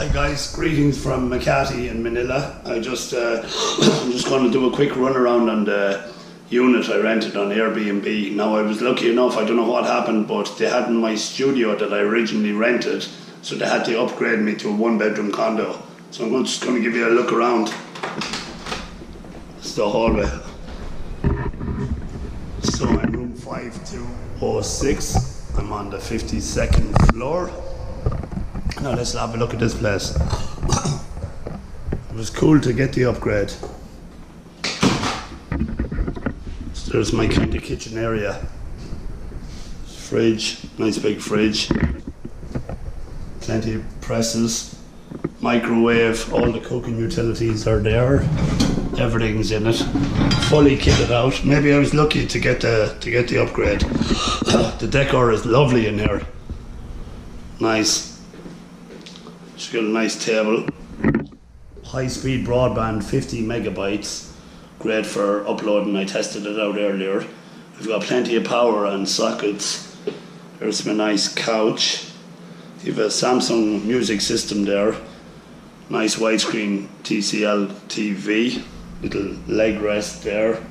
Hi guys, greetings from Makati in Manila. I'm just going to do a quick run around on the unit I rented on Air Bnb. Now I was lucky enough, I don't know what happened, but they had in my studio that I originally rented, so they had to upgrade me to a 1-bedroom condo. So I'm just going to give you a look around. It's the hallway. So I'm room 5206. I'm on the 52nd floor. Now let's have a look at this place. It was cool to get the upgrade. So there's my kind of kitchen area. Fridge, nice big fridge. Plenty of presses. Microwave, all the cooking utilities are there. Everything's in it. Fully kitted out. Maybe I was lucky to get the upgrade. The decor is lovely in here. Nice. She's got a nice table. High-speed broadband, 50 megabytes. Great for uploading. I tested it out earlier. We've got plenty of power and sockets. There's my nice couch. You have a Samsung music system there. Nice widescreen TCL TV. Little leg rest there.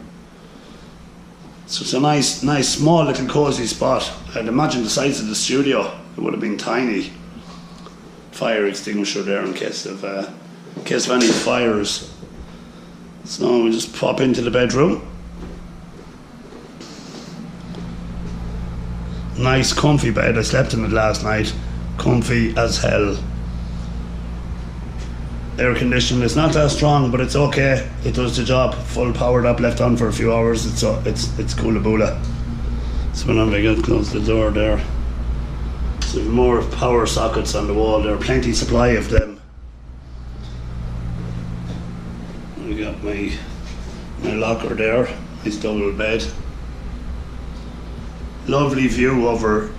So it's a nice, small little cozy spot. I'd imagine the size of the studio, it would have been tiny. Fire extinguisher there in case of any fires. So we just pop into the bedroom. Nice comfy bed. I slept in it last night. Comfy as hell. Air conditioning is not that strong, but it's okay. It does the job. Full powered up, left on for a few hours. It's coolaboola. So when I get close the door there. So more power sockets on the wall. There are plenty supply of them. We got my locker there. Nice double bed. Lovely view over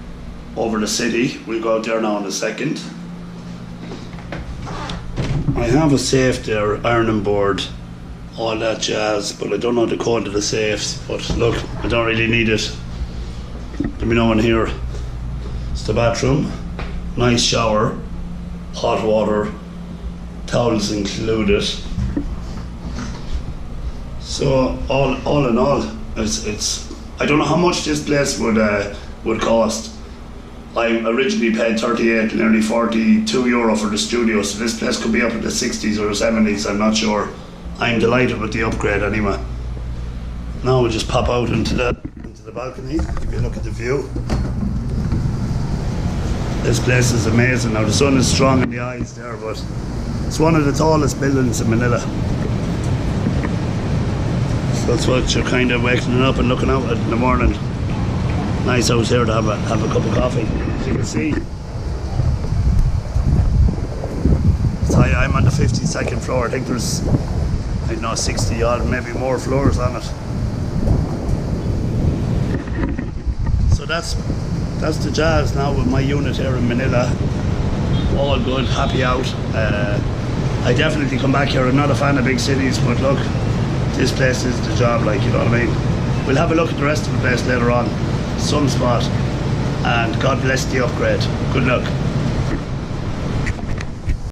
the city. We'll go out there now in a second. I have a safe there, ironing board, all that jazz, but I don't know the code of the safes. But look, I don't really need it. Let me know in here. It's the bathroom. Nice shower, hot water, towels included. So all in all, it's I don't know how much this place would cost. I originally paid 38, nearly 42 euro for the studio, so this place could be up in the 60s or 70s, I'm not sure. I'm delighted with the upgrade anyway. Now we'll just pop out into the balcony, give you a look at the view. This place is amazing. Now the sun is strong in the eyes there, but it's one of the tallest buildings in Manila. So that's what you're kind of waking up and looking out at in the morning. Nice out here to have a cup of coffee. As you can see, I'm on the 52nd floor. I think there's, I don't know, 60 odd, maybe more floors on it. So that's the jazz now with my unit here in Manila. All good, happy out. I definitely come back here. I'm not a fan of big cities, but look, this place is the job, like, you know what I mean. We'll have a look at the rest of the place later on. Some spot, and God bless the upgrade. Good luck.